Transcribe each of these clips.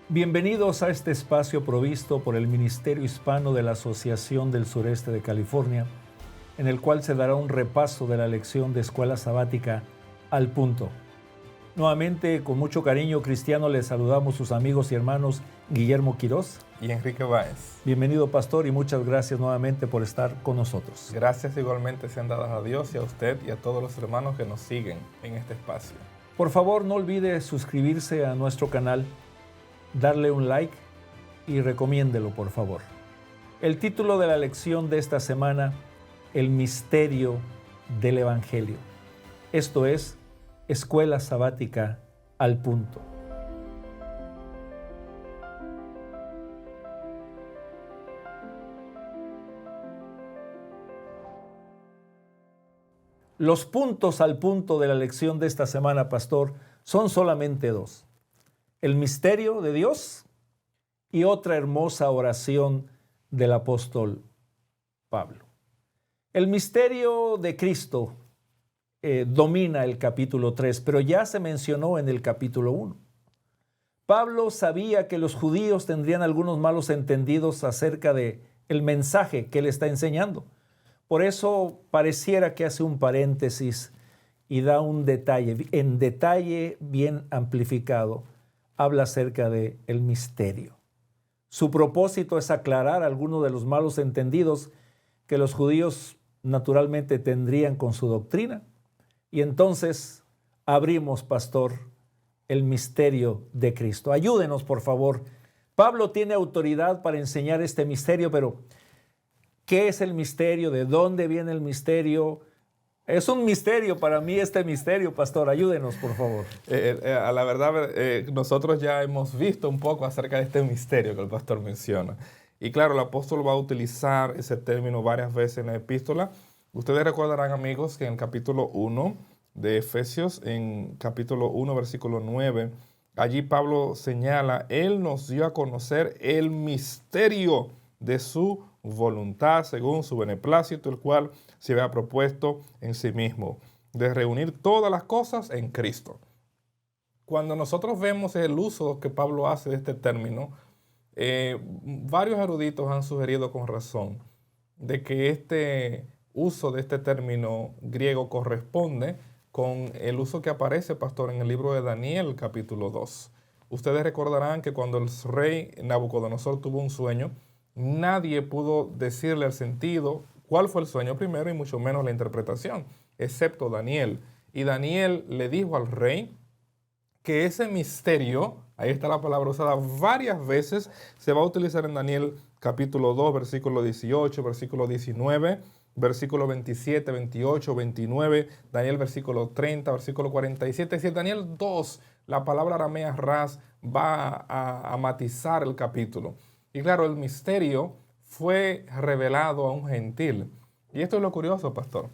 Bienvenidos a este espacio provisto por el Ministerio Hispano de la Asociación del Sureste de California, en el cual se dará un repaso de la lección de Escuela Sabática Al Punto. Nuevamente, con mucho cariño cristiano, les saludamos sus amigos y hermanos Guillermo Quirós y Enrique Báez. Bienvenido, pastor, y muchas gracias nuevamente por estar con nosotros. Gracias igualmente sean dadas a Dios y a usted y a todos los hermanos que nos siguen en este espacio. Por favor, no olvide suscribirse a nuestro canal, darle un like y recomiéndelo, por favor. El título de la lección de esta semana, el misterio del Evangelio. Esto es, Escuela Sabática al Punto. Los puntos al punto de la lección de esta semana, pastor, son solamente dos. El misterio de Dios y otra hermosa oración del apóstol Pablo. El misterio de Cristo domina el capítulo 3, pero ya se mencionó en el capítulo 1. Pablo sabía que los judíos tendrían algunos malos entendidos acerca de el mensaje que él está enseñando. Por eso pareciera que hace un paréntesis y da un detalle, en detalle bien amplificado, habla acerca del misterio. Su propósito es aclarar algunos de los malos entendidos que los judíos naturalmente tendrían con su doctrina. Y entonces abrimos, pastor, el misterio de Cristo. Ayúdenos, por favor. Pablo tiene autoridad para enseñar este misterio, pero ¿qué es el misterio? ¿De dónde viene el misterio? Es un misterio para mí este misterio, pastor. Ayúdenos, por favor. A la verdad, nosotros ya hemos visto un poco acerca de este misterio que el pastor menciona. Y claro, el apóstol va a utilizar ese término varias veces en la epístola. Ustedes recordarán, amigos, que en el capítulo 1 de Efesios, en capítulo 1, versículo 9, allí Pablo señala, Él nos dio a conocer el misterio de su voluntad según su beneplácito, el cual se había propuesto en sí mismo, de reunir todas las cosas en Cristo. Cuando nosotros vemos el uso que Pablo hace de este término, varios eruditos han sugerido con razón de que este uso de este término griego corresponde con el uso que aparece, pastor, en el libro de Daniel, capítulo 2. Ustedes recordarán que cuando el rey Nabucodonosor tuvo un sueño, nadie pudo decirle el sentido, cuál fue el sueño primero y mucho menos la interpretación, excepto Daniel. Y Daniel le dijo al rey que ese misterio, ahí está la palabra usada varias veces, se va a utilizar en Daniel capítulo 2, versículo 18, versículo 19, versículo 27, 28, 29, Daniel versículo 30, versículo 47. Es decir, Daniel 2, la palabra aramea ras va a matizar el capítulo. Y claro, el misterio fue revelado a un gentil. Y esto es lo curioso, pastor,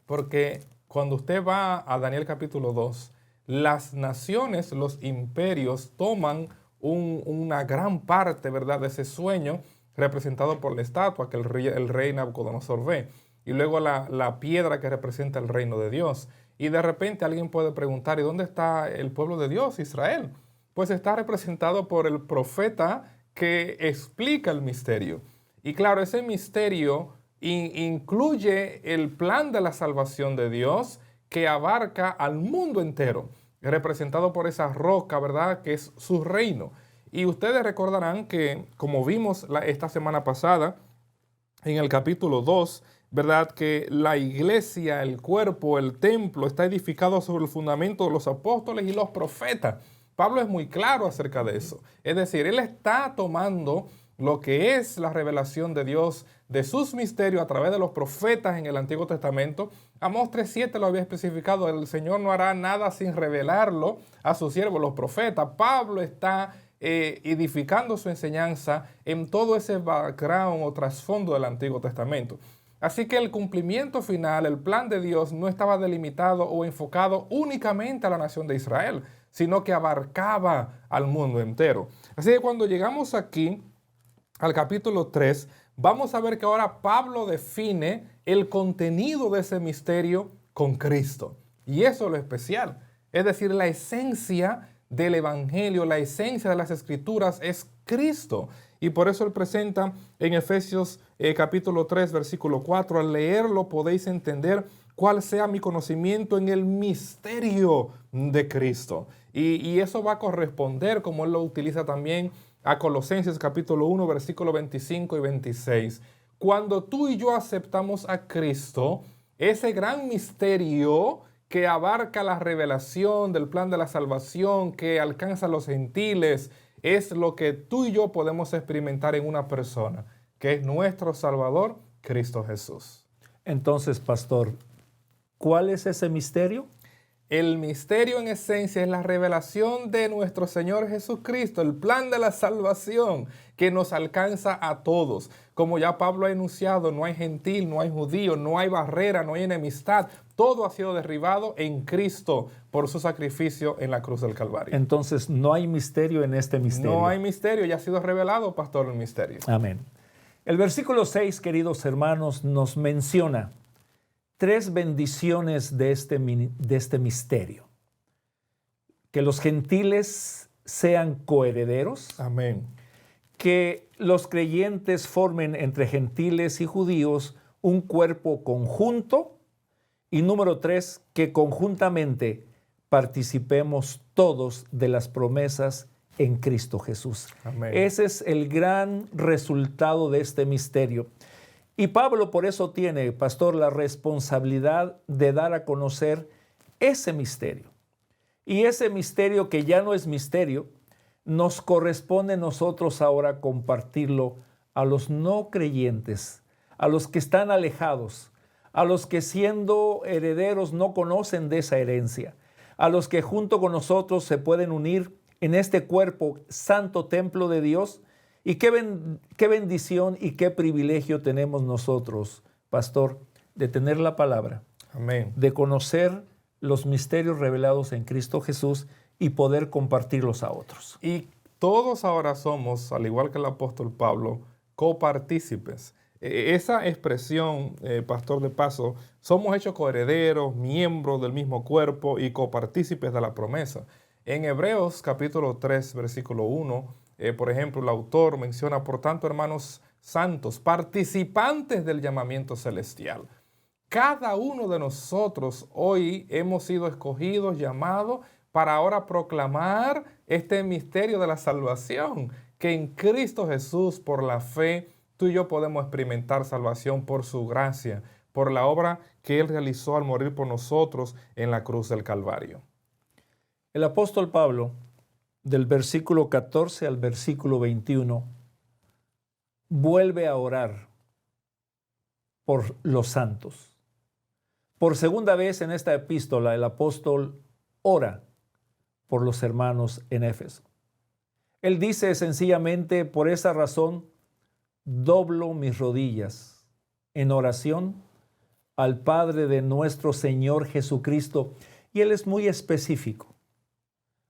porque cuando usted va a Daniel capítulo 2, las naciones, los imperios toman una gran parte, ¿verdad?, de ese sueño representado por la estatua que el rey Nabucodonosor ve. Y luego la piedra que representa el reino de Dios. Y de repente alguien puede preguntar, ¿y dónde está el pueblo de Dios, Israel? Pues está representado por el profeta que explica el misterio. Y claro, ese misterio incluye el plan de la salvación de Dios que abarca al mundo entero, representado por esa roca, ¿verdad?, que es su reino. Y ustedes recordarán que, como vimos esta semana pasada, en el capítulo 2, ¿verdad?, que la iglesia, el cuerpo, el templo está edificado sobre el fundamento de los apóstoles y los profetas. Pablo es muy claro acerca de eso. Es decir, él está tomando lo que es la revelación de Dios, de sus misterios a través de los profetas en el Antiguo Testamento. Amós 3:7 lo había especificado, el Señor no hará nada sin revelarlo a sus siervos, los profetas. Pablo está edificando su enseñanza en todo ese background o trasfondo del Antiguo Testamento. Así que el cumplimiento final, el plan de Dios, no estaba delimitado o enfocado únicamente a la nación de Israel, sino que abarcaba al mundo entero. Así que cuando llegamos aquí al capítulo 3, vamos a ver que ahora Pablo define el contenido de ese misterio con Cristo. Y eso es lo especial. Es decir, la esencia del Evangelio, la esencia de las Escrituras es Cristo. Y por eso él presenta en Efesios capítulo 3, versículo 4, al leerlo podéis entender cuál sea mi conocimiento en el misterio de Cristo. Y eso va a corresponder, como él lo utiliza también, a Colosenses capítulo 1, versículo 25 y 26. Cuando tú y yo aceptamos a Cristo, ese gran misterio que abarca la revelación del plan de la salvación, que alcanza a los gentiles, es lo que tú y yo podemos experimentar en una persona, que es nuestro Salvador, Cristo Jesús. Entonces, pastor, ¿cuál es ese misterio? El misterio en esencia es la revelación de nuestro Señor Jesucristo, el plan de la salvación que nos alcanza a todos. Como ya Pablo ha enunciado, no hay gentil, no hay judío, no hay barrera, no hay enemistad. Todo ha sido derribado en Cristo por su sacrificio en la cruz del Calvario. Entonces, no hay misterio en este misterio. No hay misterio, ya ha sido revelado, pastor, el misterio. Amén. El versículo 6, queridos hermanos, nos menciona 3 bendiciones de este misterio. Que los gentiles sean coherederos. Amén. Que los creyentes formen entre gentiles y judíos un cuerpo conjunto. Y número 3, que conjuntamente participemos todos de las promesas en Cristo Jesús. Amén. Ese es el gran resultado de este misterio. Y Pablo por eso tiene, pastor, la responsabilidad de dar a conocer ese misterio. Y ese misterio que ya no es misterio, nos corresponde a nosotros ahora compartirlo a los no creyentes, a los que están alejados, a los que siendo herederos no conocen de esa herencia, a los que junto con nosotros se pueden unir en este cuerpo santo templo de Dios. Y qué bendición y qué privilegio tenemos nosotros, pastor, de tener la palabra. Amén. De conocer los misterios revelados en Cristo Jesús y poder compartirlos a otros. Y todos ahora somos, al igual que el apóstol Pablo, copartícipes. Esa expresión, pastor, de paso, somos hechos coherederos, miembros del mismo cuerpo y copartícipes de la promesa. En Hebreos capítulo 3, versículo 1, por ejemplo, el autor menciona, por tanto, hermanos santos, participantes del llamamiento celestial. Cada uno de nosotros hoy hemos sido escogidos, llamados, para ahora proclamar este misterio de la salvación, que en Cristo Jesús, por la fe, tú y yo podemos experimentar salvación por su gracia, por la obra que Él realizó al morir por nosotros en la cruz del Calvario. El apóstol Pablo, del versículo 14 al versículo 21, vuelve a orar por los santos. Por segunda vez en esta epístola, el apóstol ora por los hermanos en Éfeso. Él dice sencillamente, por esa razón, doblo mis rodillas en oración al Padre de nuestro Señor Jesucristo. Y él es muy específico,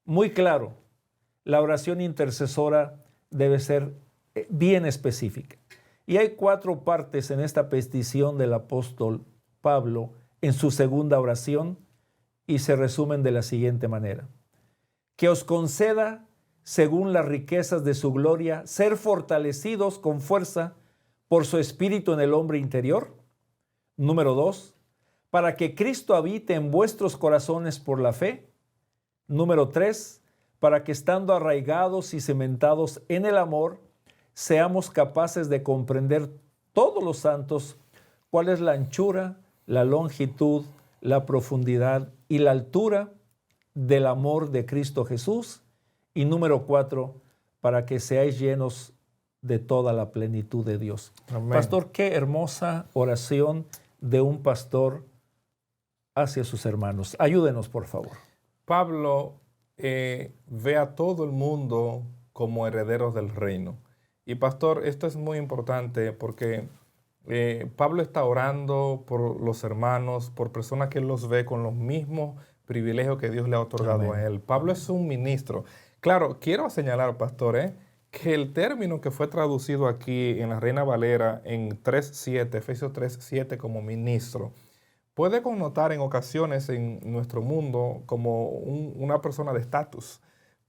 muy claro. La oración intercesora debe ser bien específica. Y hay 4 partes en esta petición del apóstol Pablo en su segunda oración y se resumen de la siguiente manera. Que os conceda, según las riquezas de su gloria, ser fortalecidos con fuerza por su espíritu en el hombre interior. Número 2, para que Cristo habite en vuestros corazones por la fe. Número 3, para que estando arraigados y cimentados en el amor, seamos capaces de comprender todos los santos cuál es la anchura, la longitud, la profundidad y la altura del amor de Cristo Jesús. Y número 4, para que seáis llenos de toda la plenitud de Dios. Amén. Pastor, qué hermosa oración de un pastor hacia sus hermanos. Ayúdenos, por favor. Pablo ve a todo el mundo como herederos del reino. Y pastor, esto es muy importante porque Pablo está orando por los hermanos, por personas que él los ve con los mismos privilegios que Dios le ha otorgado Amén. a él. Pablo es un ministro. Claro, quiero señalar, pastor, que el término que fue traducido aquí en la Reina Valera en 3.7, Efesios 3.7 como ministro, puede connotar en ocasiones en nuestro mundo como una persona de estatus.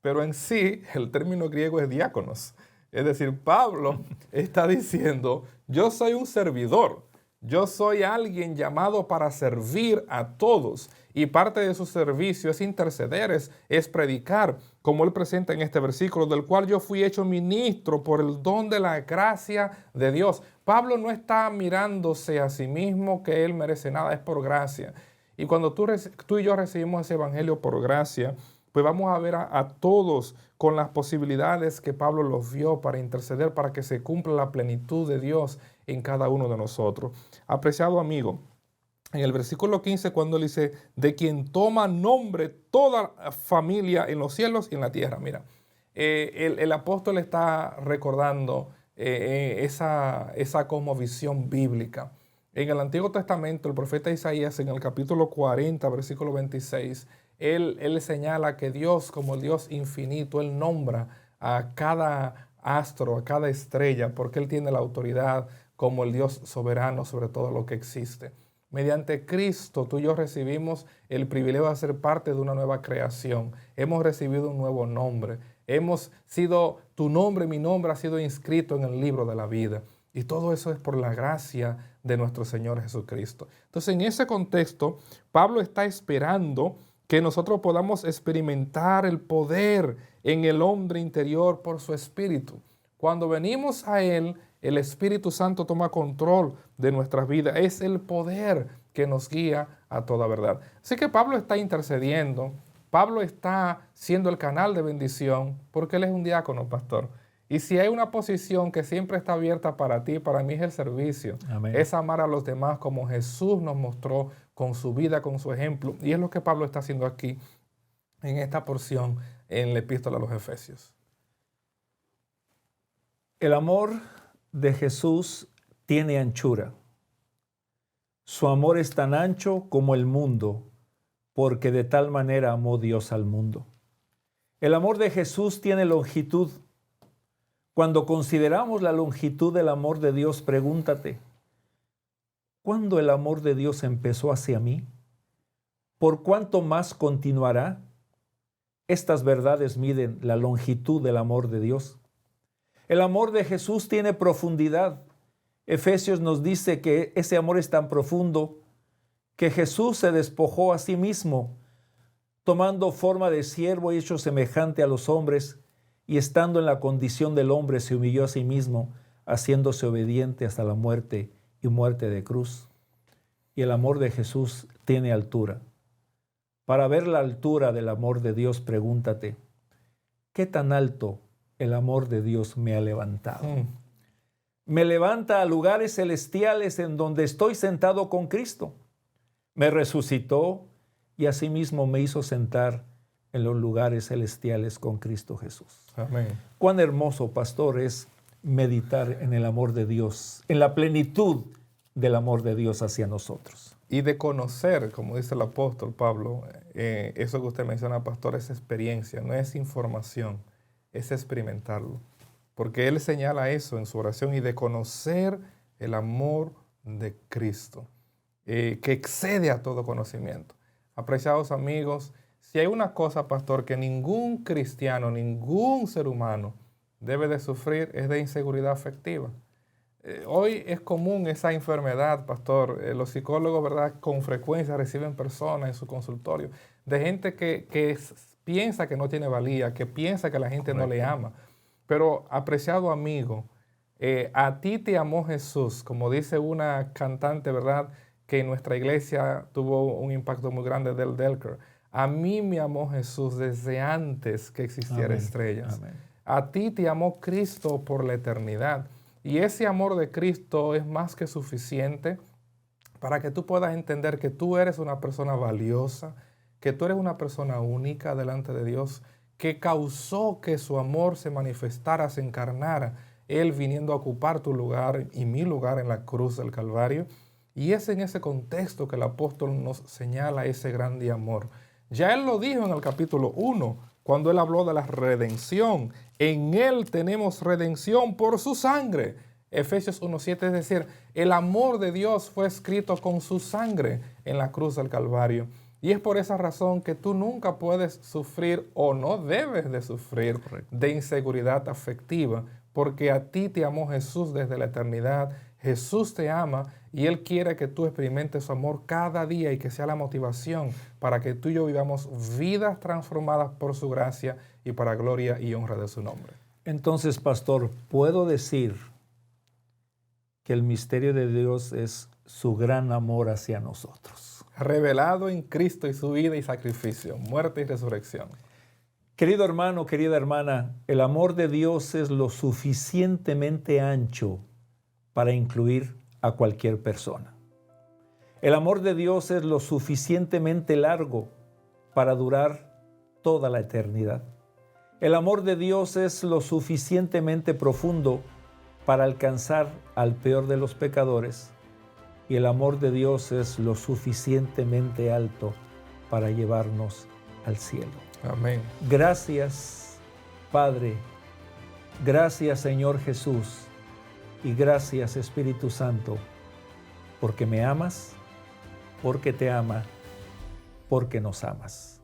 pero en sí el término griego es diáconos. Es decir, Pablo está diciendo, yo soy un servidor, yo soy alguien llamado para servir a todos. Y parte de su servicio es interceder, es predicar, como él presenta en este versículo, del cual yo fui hecho ministro por el don de la gracia de Dios. Pablo no está mirándose a sí mismo que él merece nada, es por gracia. Y cuando tú y yo recibimos ese evangelio por gracia, pues vamos a ver a todos con las posibilidades que Pablo los vio para interceder, para que se cumpla la plenitud de Dios en cada uno de nosotros. Apreciado amigo, en el versículo 15, cuando él dice, de quien toma nombre toda familia en los cielos y en la tierra. Mira, el apóstol está recordando esa cosmovisión bíblica. En el Antiguo Testamento, el profeta Isaías, en el capítulo 40, versículo 26, él señala que Dios, como el Dios infinito, Él nombra a cada astro, a cada estrella, porque Él tiene la autoridad como el Dios soberano sobre todo lo que existe. Mediante Cristo, tú y yo recibimos el privilegio de ser parte de una nueva creación. Hemos recibido un nuevo nombre. Tu nombre, mi nombre ha sido inscrito en el libro de la vida. Y todo eso es por la gracia de nuestro Señor Jesucristo. Entonces, en ese contexto, Pablo está esperando que nosotros podamos experimentar el poder en el hombre interior por su Espíritu. Cuando venimos a Él, el Espíritu Santo toma control de nuestras vidas. Es el poder que nos guía a toda verdad. Así que Pablo está intercediendo. Pablo está siendo el canal de bendición porque él es un diácono, pastor. Y si hay una posición que siempre está abierta para ti, para mí es el servicio. Amén. Es amar a los demás como Jesús nos mostró con su vida, con su ejemplo. Y es lo que Pablo está haciendo aquí en esta porción en la epístola a los Efesios. El amor de Jesús tiene anchura. Su amor es tan ancho como el mundo, porque de tal manera amó Dios al mundo. El amor de Jesús tiene longitud. Cuando consideramos la longitud del amor de Dios, pregúntate, ¿cuándo el amor de Dios empezó hacia mí? ¿Por cuánto más continuará? Estas verdades miden la longitud del amor de Dios. El amor de Jesús tiene profundidad. Efesios nos dice que ese amor es tan profundo que Jesús se despojó a sí mismo, tomando forma de siervo y hecho semejante a los hombres, y estando en la condición del hombre se humilló a sí mismo, haciéndose obediente hasta la muerte y muerte de cruz. Y el amor de Jesús tiene altura. Para ver la altura del amor de Dios, pregúntate, ¿qué tan alto el amor de Dios me ha levantado? Me levanta a lugares celestiales en donde estoy sentado con Cristo. Me resucitó y asimismo me hizo sentar en los lugares celestiales con Cristo Jesús. Amén. Cuán hermoso, pastor, es meditar en el amor de Dios, en la plenitud del amor de Dios hacia nosotros. Y de conocer, como dice el apóstol Pablo, eso que usted menciona, pastor, es experiencia, no es información, es experimentarlo. Porque él señala eso en su oración, y de conocer el amor de Cristo, que excede a todo conocimiento. Apreciados amigos, si hay una cosa, pastor, que ningún cristiano, ningún ser humano debe de sufrir, es de inseguridad afectiva. Hoy es común esa enfermedad, pastor. Los psicólogos, ¿verdad?, con frecuencia reciben personas en su consultorio de gente que piensa que no tiene valía, que piensa que la gente no le ama. Pero, apreciado amigo, a ti te amó Jesús, como dice una cantante, ¿verdad?, que en nuestra iglesia tuvo un impacto muy grande, del Delker. A mí me amó Jesús desde antes que existieran estrellas. Amén. A ti te amó Cristo por la eternidad. Y ese amor de Cristo es más que suficiente para que tú puedas entender que tú eres una persona valiosa, que tú eres una persona única delante de Dios, que causó que su amor se manifestara, se encarnara, Él viniendo a ocupar tu lugar y mi lugar en la cruz del Calvario. Y es en ese contexto que el apóstol nos señala ese grande amor. Ya Él lo dijo en el capítulo 1, cuando Él habló de la redención. En Él tenemos redención por su sangre. Efesios 1:7, es decir, el amor de Dios fue escrito con su sangre en la cruz del Calvario. Y es por esa razón que tú nunca puedes sufrir o no debes de sufrir de inseguridad afectiva, porque a ti te amó Jesús desde la eternidad. Jesús te ama y Él quiere que tú experimentes su amor cada día y que sea la motivación para que tú y yo vivamos vidas transformadas por su gracia y para gloria y honra de su nombre. Entonces, pastor, puedo decir que el misterio de Dios es su gran amor hacia nosotros. Revelado en Cristo y su vida y sacrificio, muerte y resurrección. Querido hermano, querida hermana, el amor de Dios es lo suficientemente ancho para incluir a cualquier persona. El amor de Dios es lo suficientemente largo para durar toda la eternidad. El amor de Dios es lo suficientemente profundo para alcanzar al peor de los pecadores. Y el amor de Dios es lo suficientemente alto para llevarnos al cielo. Amén. Gracias, Padre. Gracias, Señor Jesús. Y gracias, Espíritu Santo, porque me amas, porque te ama, porque nos amas.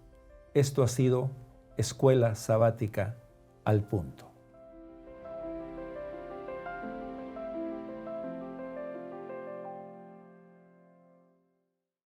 Esto ha sido Escuela Sabática al Punto.